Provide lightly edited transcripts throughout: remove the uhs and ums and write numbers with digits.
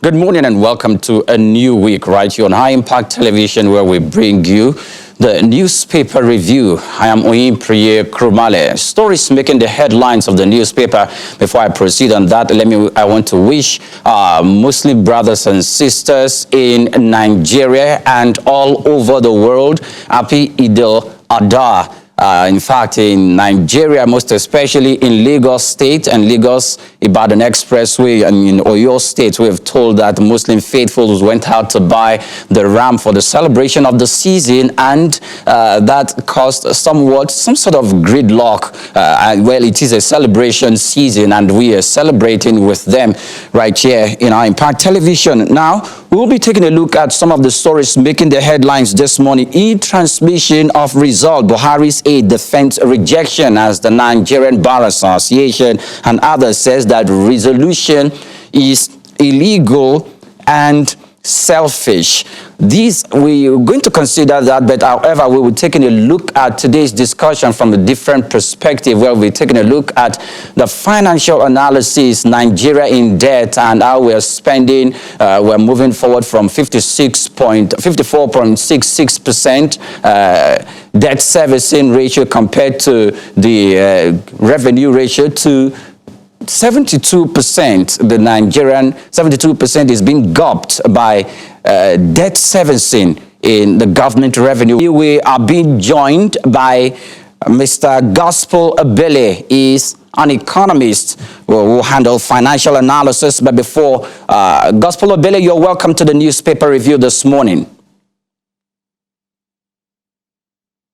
Good morning and welcome to a new week right here on High Impact Television, where we bring you the newspaper review. I am Oyin Priye Krumale. Stories making the headlines of the newspaper. Before I proceed on that, I want to wish Muslim brothers and sisters in Nigeria and all over the world happy Eid al-Adha. In fact, in Nigeria, most especially in Lagos State and Lagos-Ibadan Expressway, and in Oyo State, we have told that Muslim faithfuls went out to buy the ram for the celebration of the season, and that caused some sort of gridlock. Well, it is a celebration season, and we are celebrating with them right here in our Impact Television. Now, we'll be taking a look at some of the stories making the headlines this morning. E-transmission of result, Buhari's aid defense rejection, as the Nigerian Bar Association and others says that resolution is illegal and selfish. We are going to consider that, but however, we will be taking a look at today's discussion from a different perspective, where we're taking a look at the financial analysis, Nigeria in debt, and how we're spending. We're moving forward from 54.66% debt servicing ratio compared to the revenue ratio to 72%. The Nigerian 72% is being gulped by debt servicing in the government revenue. We are being joined by Mr. Gospel Ebele. He is an economist who will handle financial analysis. But before, Gospel Ebele, you're welcome to the newspaper review this morning.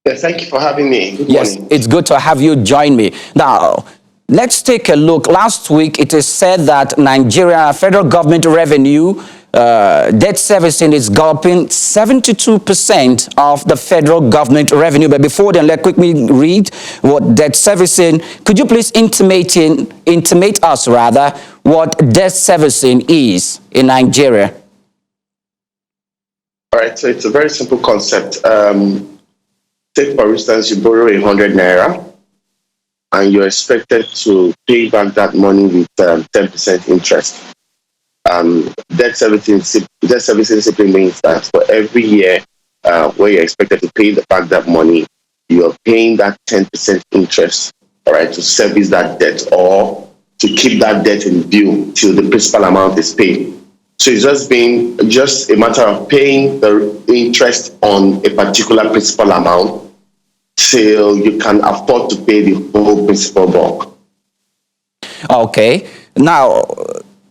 Yes, thank you for having me. Good yes, morning. It's good to have you join me. Now, let's take a look. Last week, it is said that Nigeria federal government revenue debt servicing is gulping 72% of the federal government revenue. But before then, let's quickly read what debt servicing. Could you please intimate us what debt servicing is in Nigeria? All right, so it's a very simple concept. Take, for instance, you borrow 100 naira and you're expected to pay back that money with 10% interest. Debt servicing simply means that for every year where you're expected to pay back that money, you're paying that 10% interest, all right, to service that debt or to keep that debt in view till the principal amount is paid. So it's just a matter of paying the interest on a particular principal amount till you can afford to pay the whole principal bulk. Okay. Now,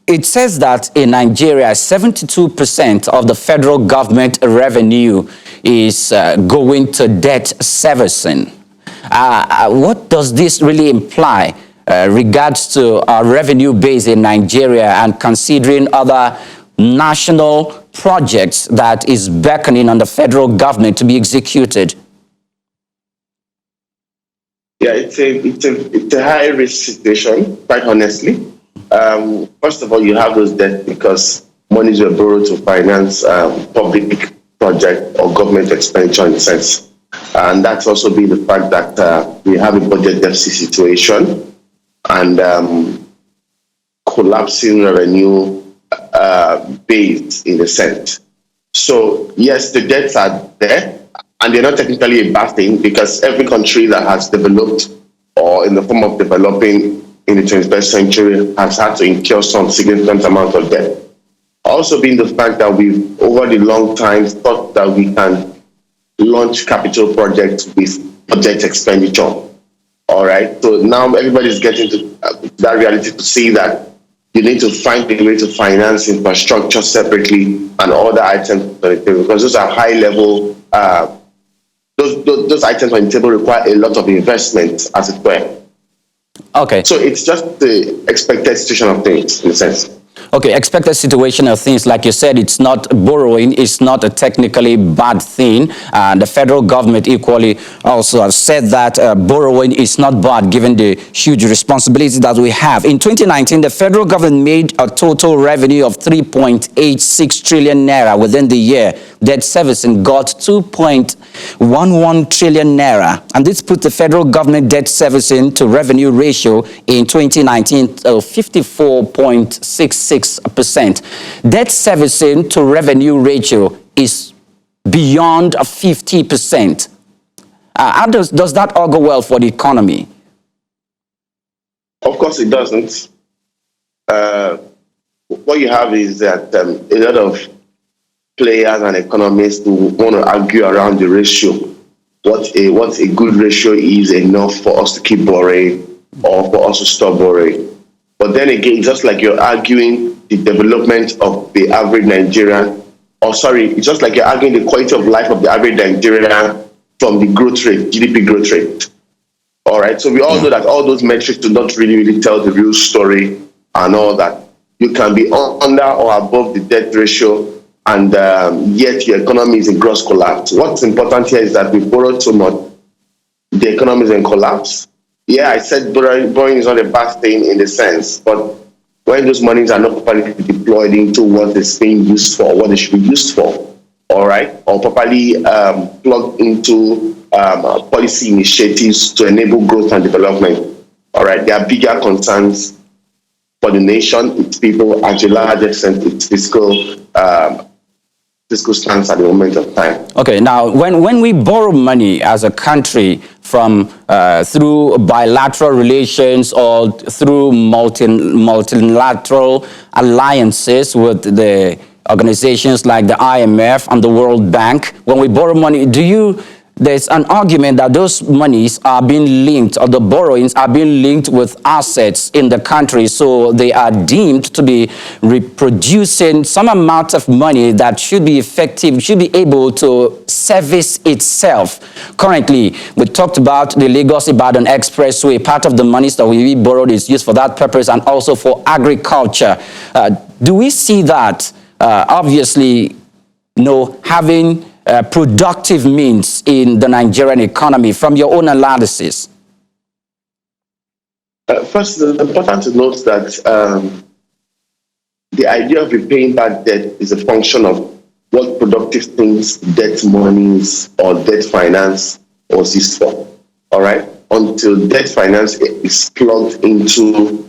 it says that in Nigeria, 72% of the federal government revenue is going to debt servicing. What does this really imply regards to our revenue base in Nigeria, and considering other national projects that is beckoning on the federal government to be executed? Yeah, it's a high risk situation, quite honestly. First of all, you have those debts because monies were borrowed to finance public project or government expenditure in a sense. And that's also been the fact that we have a budget deficit situation and collapsing revenue base in a sense. So yes, the debts are there, and they're not technically a bad thing because every country that has developed or in the form of developing in the 21st century has had to incur some significant amount of debt. Also being the fact that we've over the long time thought that we can launch capital projects with budget expenditure. All right, so now everybody's getting to that reality to see that you need to find a way to finance infrastructure separately and other items on the table, because those are high level, those items on the table require a lot of investment, as it were. Okay. So it's just the expected situation of things, in a sense. Okay, expected situation of things, like you said, it's not borrowing, it's not a technically bad thing. The federal government equally also has said that borrowing is not bad given the huge responsibility that we have. In 2019, the federal government made a total revenue of 3.86 trillion naira within the year. Debt servicing got 2.11 trillion naira. And this put the federal government debt servicing to revenue ratio in 2019 of 54.66%. 66%. Debt servicing to revenue ratio is beyond 50%. How does that all go well for the economy? Of course, it doesn't. What you have is that a lot of players and economists who want to argue around the ratio. What a good ratio is enough for us to keep borrowing or for us to stop borrowing. But then again, just like you're arguing the development of the average Nigerian, it's just like you're arguing the quality of life of the average Nigerian from the growth rate, GDP growth rate. All right. So we all know that all those metrics do not really tell the real story and all that. You can be under or above the debt ratio, and yet your economy is in gross collapse. What's important here is that we borrowed so much, the economy is in collapse. Yeah, I said borrowing is not a bad thing in the sense, but when those monies are not properly deployed into what it's being used for, what they should be used for, all right, or properly plugged into policy initiatives to enable growth and development, all right, there are bigger concerns for the nation, its people, and to a large extent, its fiscal stance at the moment of time. Okay, now when we borrow money as a country from through bilateral relations or through multilateral alliances with the organizations like the IMF and the World Bank, when we borrow money, there's an argument that those monies are being linked, or the borrowings are being linked with assets in the country, so they are deemed to be reproducing some amount of money that should be effective, should be able to service itself. Currently, we talked about the Lagos-Ibadan Expressway. Part of the monies that we borrowed is used for that purpose and also for agriculture. Do we see that, obviously, having productive means in the Nigerian economy from your own analysis? First, it's important to note that the idea of repaying back debt is a function of what productive things debt monies or debt finance was used for. All right? Until debt finance is plugged into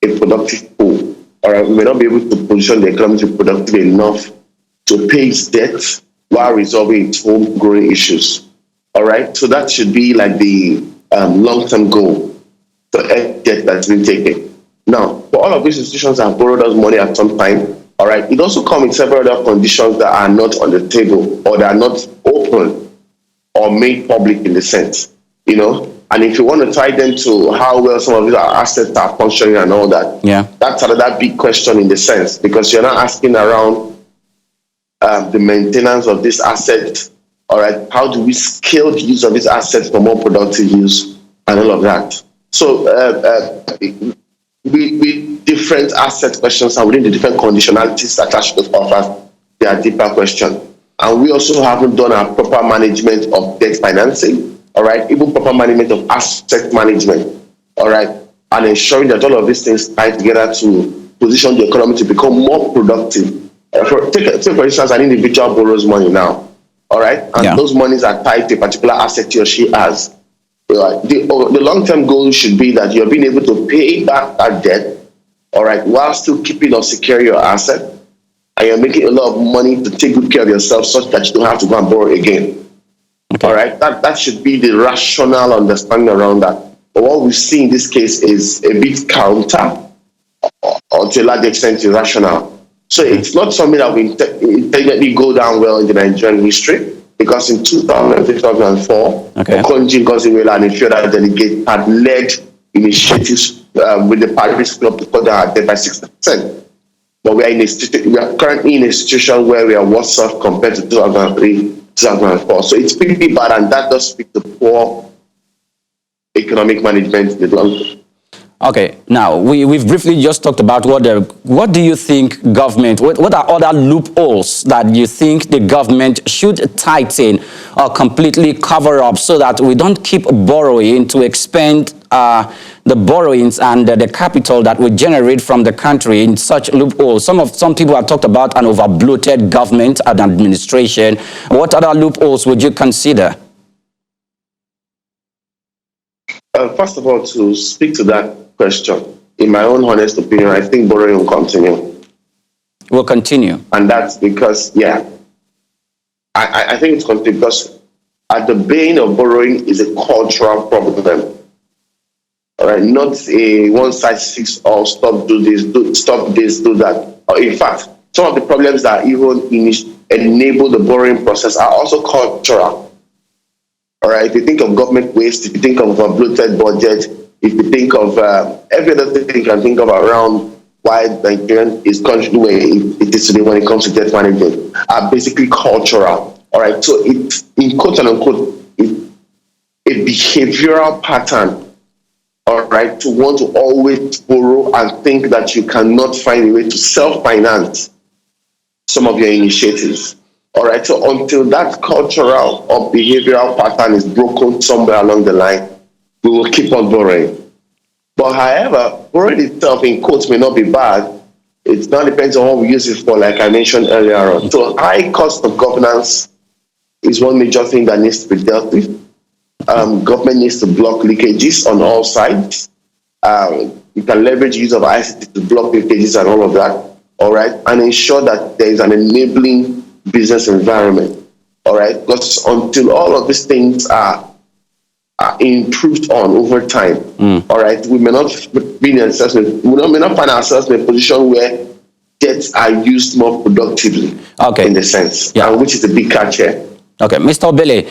a productive pool, all right, we may not be able to position the economy to be productive enough to pay its debt while resolving its homegrown issues. All right, so that should be like the long-term goal for debt that's been taken. Now, for all of these institutions that have borrowed us money at some time, all right, it also comes with several other conditions that are not on the table or that are not open or made public in the sense, And if you want to tie them to how well some of these assets are functioning and all that, that's another big question in the sense, because you're not asking around the maintenance of this asset, all right, how do we scale the use of these assets for more productive use and all of that. So we different asset questions and within the different conditionalities attached to those offers, they are deeper questions. And we also haven't done our proper management of debt financing, all right, even proper management of asset management, all right, and ensuring that all of these things tie together to position the economy to become more productive. Take for instance, an individual borrows money now, all right, and those monies are tied to a particular asset he or she has. The long-term goal should be that you're being able to pay back that debt, all right, while still keeping or securing your asset, and you're making a lot of money to take good care of yourself such that you don't have to go and borrow again. Okay. All right, that should be the rational understanding around that. But what we see in this case is a bit counter, or to a large extent irrational. So it's not something that will intelligently go down well in the Nigerian history, because in 2004, Okonjo Iweala and a few other delegates had led initiatives with the Paris Club to cut down our debt by 60%. But we are currently in a situation where we are worse off compared to 2003, 2004. So it's pretty bad, and that does speak to poor economic management in the long term. Okay, now we've briefly just talked about what do you think government, what are other loopholes that you think the government should tighten or completely cover up so that we don't keep borrowing to expend the borrowings and the capital that we generate from the country in such loopholes? Some people have talked about an over-bloated government and administration. What other loopholes would you consider? First of all, to speak to that question, in my own honest opinion, I think borrowing will continue. Will continue. And that's because, I think it's continuing because at the bane of borrowing is a cultural problem. All right, not a one size fits all. Stop, do this, stop this, do that. Or in fact, some of the problems that even enable the borrowing process are also cultural. All right, if you think of government waste, if you think of a bloated budget, if you think of every other thing you can think of around why Nigeria is country where it is today when it comes to debt management, are basically cultural. All right, so it's in quote and unquote a behavioral pattern. All right, to want to always borrow and think that you cannot find a way to self-finance some of your initiatives. All right, so until that cultural or behavioral pattern is broken somewhere along the line, we will keep on borrowing. But however, borrowing itself in quotes may not be bad. It now depends on what we use it for, like I mentioned earlier on. So high cost of governance is one major thing that needs to be dealt with. Government needs to block leakages on all sides. You can leverage use of ICT to block leakages and all of that, all right, and ensure that there is an enabling business environment, all right, because until all of these things are improved on over time, all right, we may not be in assessment, may not find ourselves in a position where debts are used more productively, in the sense, and which is a big catch here. Okay, Mr. Obele,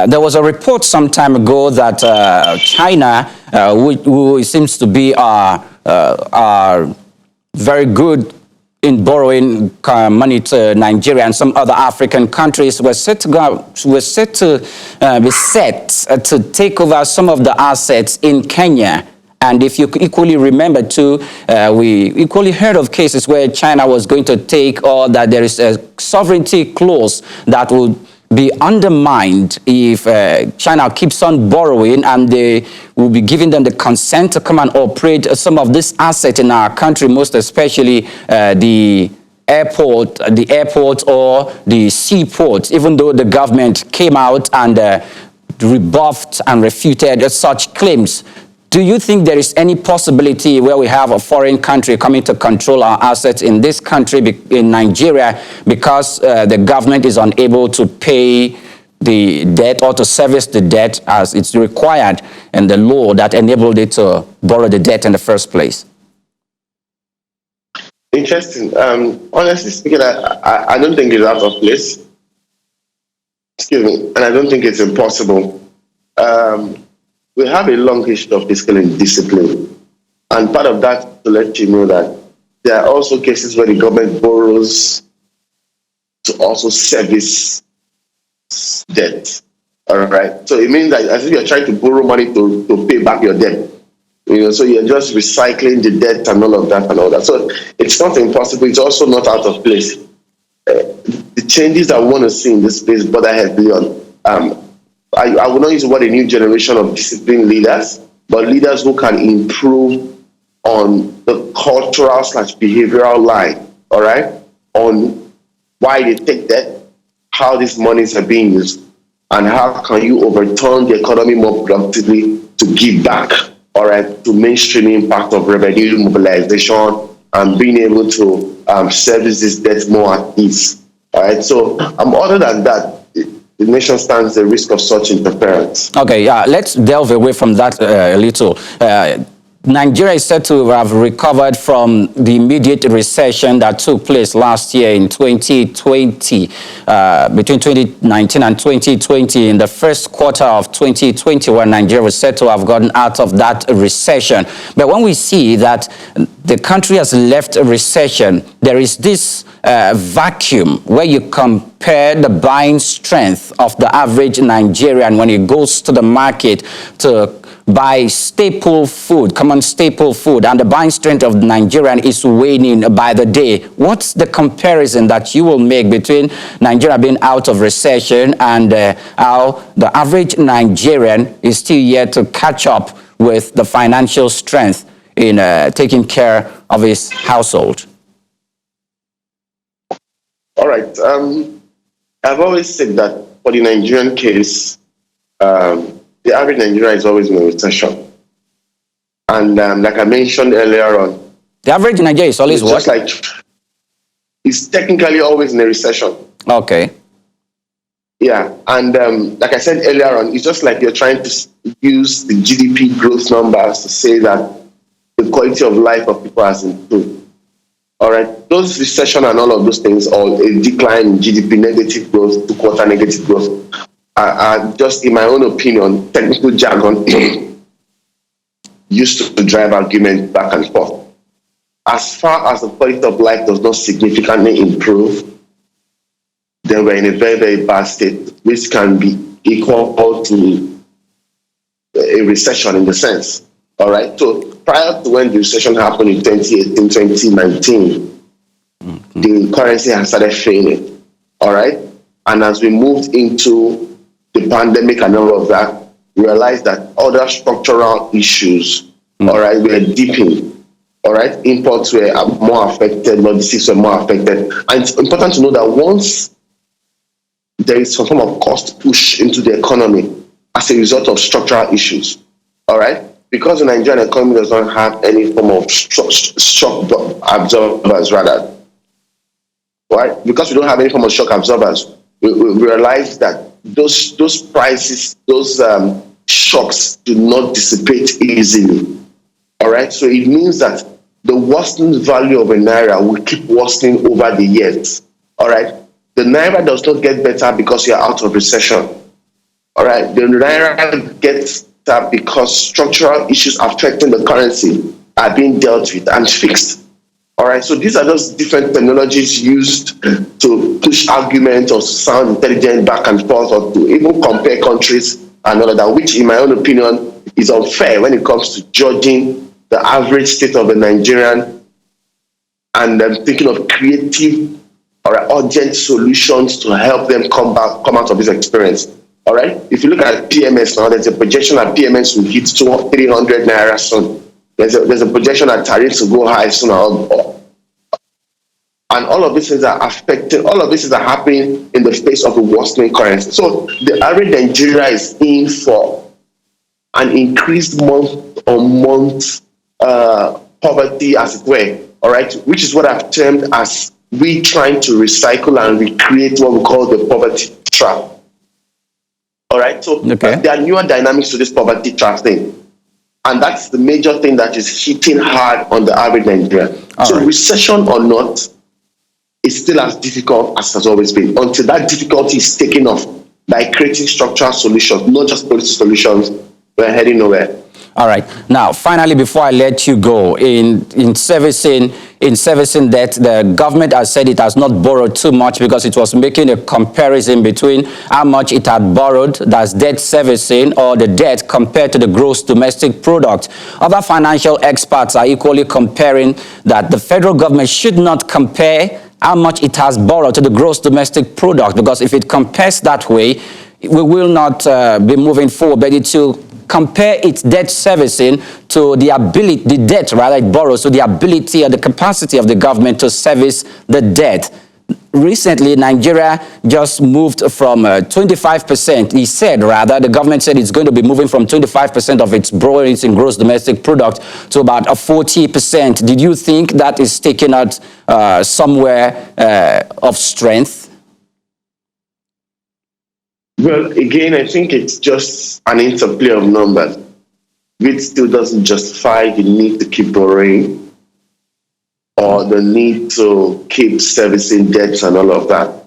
there was a report some time ago that China, who seems to be very good in borrowing money to Nigeria and some other African countries, were set to take over some of the assets in Kenya. And if you equally remember too, we equally heard of cases where China was going to take, or that there is a sovereignty clause that would be undermined if China keeps on borrowing, and they will be giving them the consent to come and operate some of this asset in our country, most especially the airport or the seaport, even though the government came out and rebuffed and refuted such claims. Do you think there is any possibility where we have a foreign country coming to control our assets in this country, in Nigeria, because the government is unable to pay the debt or to service the debt as it's required in the law that enabled it to borrow the debt in the first place? Interesting. Honestly speaking, I don't think it's out of place. Excuse me. And I don't think it's impossible. We have a long history of fiscal indiscipline. And part of that, to let you know that there are also cases where the government borrows to also service debt. All right. So it means that as if you're trying to borrow money to pay back your debt. So you're just recycling the debt and all of that and all that. So it's not impossible. It's also not out of place. The changes that we want to see in this space border heavily on. I will not use the word a new generation of disciplined leaders, but leaders who can improve on the cultural / behavioral line, all right, on why they take debt, how these monies are being used, and how can you overturn the economy more productively to give back, all right, to mainstream impact of revenue mobilization and being able to service this debt more at ease, all right. So other than that, the nation stands the risk of such interference. Okay, let's delve away from that a little. Nigeria is said to have recovered from the immediate recession that took place last year in 2020, between 2019 and 2020. In the first quarter of 2021, Nigeria was said to have gotten out of that recession. But when we see that the country has left a recession, there is this vacuum where you compare the buying strength of the average Nigerian when he goes to the market to buy staple food, common staple food, and the buying strength of the Nigerian is waning by the day. What's the comparison that you will make between Nigeria being out of recession and how the average Nigerian is still yet to catch up with the financial strength in taking care of his household? All right. I've always said that for the Nigerian case, the average Nigerian is always in a recession. And like I mentioned earlier on, the average Nigerian is always what? is technically always in a recession. Okay. Yeah, and like I said earlier on, it's just like you're trying to use the GDP growth numbers to say that the quality of life of people has improved. All right, those recession and all of those things, or a decline in GDP, negative growth, 2-quarter negative growth, are just, in my own opinion, technical jargon used to drive argument back and forth. As far as the quality of life does not significantly improve, then we're in a very, very bad state, which can be equal to a recession in the sense. All right. So prior to when the recession happened in 2018, 2019, the currency has started failing. All right. And as we moved into the pandemic and all of that, we realized that other structural issues, all right, were deepening. All right. Imports were more affected, logistics were more affected. And it's important to know that once there is some form of cost push into the economy as a result of structural issues, all right, because the Nigerian economy does not have any form of shock absorbers, rather, right? Because we don't have any form of shock absorbers, we realize that those prices, those shocks do not dissipate easily, all right? So it means that the worsening value of a naira will keep worsening over the years, all right? The naira does not get better because you're out of recession, all right? The naira gets better because structural issues affecting the currency are being dealt with and fixed, all right? So these are just different technologies used to push arguments or to sound intelligent back and forth, or to even compare countries and all of that, which in my own opinion is unfair when it comes to judging the average state of a Nigerian and thinking of creative or urgent solutions to help them come out of this experience. All right. If you look at PMS now, there's a projection that PMS will hit 300 naira soon. There's a projection that tariffs will go high soon. And all of these things are affecting. All of this is happening in the face of a worsening currency. So the average Nigeria is in for an increased month-on-month poverty, as it were. All right, which is what I've termed as we trying to recycle and recreate what we call the poverty trap. All right, so there are newer dynamics to this poverty trap thing. And that's the major thing that is hitting hard on the average Nigerian. So recession or not, it's still as difficult as it has always been, until that difficulty is taken off by creating structural solutions, not just policy solutions. We're heading nowhere. All right. Now, finally, before I let you go, in servicing debt, the government has said it has not borrowed too much because it was making a comparison between how much it had borrowed, that's debt servicing, or the debt compared to the gross domestic product. Other financial experts are equally comparing that the federal government should not compare how much it has borrowed to the gross domestic product, because if it compares that way, we will not be moving forward, but it will compare its debt servicing to the ability, the debt rather it borrows, to the ability or the capacity of the government to service the debt. Recently, Nigeria just moved from 25%, the government said it's going to be moving from 25% of its borrowings in gross domestic product to about 40%. Did you think that is taking out somewhere of strength? Well, again, I think it's just an interplay of numbers, which still doesn't justify the need to keep borrowing or the need to keep servicing debts and all of that.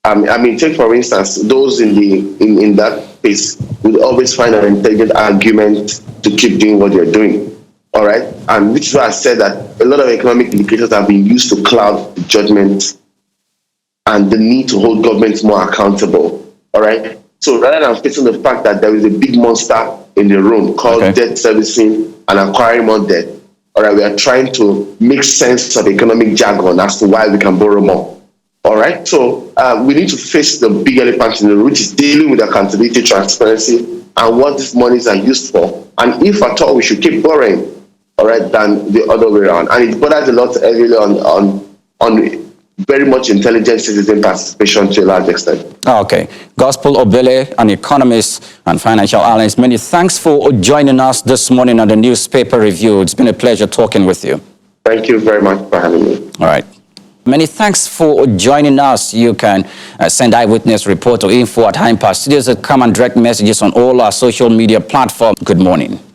I mean, take for instance, those in that space will always find an intelligent argument to keep doing what they're doing. All right, and which is why I said that a lot of economic indicators have been used to cloud the judgment and the need to hold governments more accountable. All right. So rather than facing the fact that there is a big monster in the room called debt servicing and acquiring more debt, all right, we are trying to make sense of economic jargon as to why we can borrow more. All right. So we need to face the big elephant in the room, which is dealing with accountability, transparency, and what these monies are used for. And if at all we should keep borrowing, all right, than the other way around. And it borders a lot heavily on very much intelligent citizen participation to a large extent. Okay. Gospel Obele, an economist and financial analyst, many thanks for joining us this morning on the Newspaper Review. It's been a pleasure talking with you. Thank you very much for having me. All right. Many thanks for joining us. You can send eyewitness report or info at High Impact Studios. Come and direct messages on all our social media platforms. Good morning.